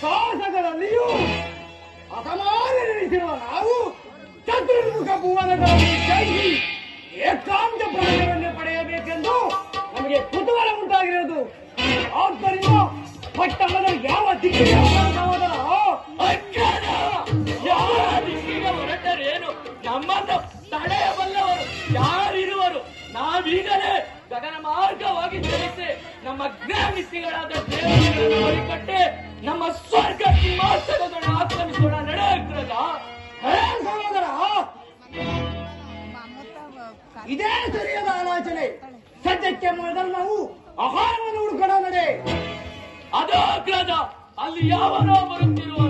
ಸಾಹಸಗಳಲ್ಲಿಯೂ ಅಸಮಾನರಿಸಿರುವ ನಾವು ಚತುರ್ಮುಖ ಭುವನಗಳಲ್ಲಿ ಜಯಿಸಿ ಏಕಾಂತ ಪ್ರಾಣವನ್ನು ಪಡೆಯಬೇಕೆಂದು ನಮಗೆ ಕುತೂಹಲ ಉಂಟಾಗಿರುವುದು. ಆದ್ದರಿಂದ ಪಟ್ಟಣದ ಯಾವ ದಿಕ್ಕಿಗೆ ಹೊರಟರೇನು ನಮ್ಮನ್ನು ತಡೆಯಬಲ್ಲವರು ಯಾರಿರುವರು? ನಾವೀಗಲೇ ಗಗನ ಮಾರ್ಗವಾಗಿ ಚಲಿಸಿ ನಮ್ಮ ಜ್ಞಾನಿಸಿಗಳಾದ ದೇವರುಗಳನ್ನು ಹೊರಕಟ್ಟೆ ನಮ್ಮ ಸ್ವರ್ಗ ಸಿಂಹಾಸನಗಳನ್ನು ಆಕ್ರಮಿಸೋಣ. ನಡೆಯುತ್ತದ ಸಹೋದರ, ಇದೇ ಸರಿಯಾದ ಆಲೋಚನೆ. ಸದ್ಯಕ್ಕೆ ಮೊದಲು ನಾವು ಆಹಾರವನ್ನು ಹುಡುಕೋಣ. ನಡೆ. ಅದಾಗ್ರದ ಅಲ್ಲಿ ಯಾವನೋ ಬರುತ್ತಿರುವ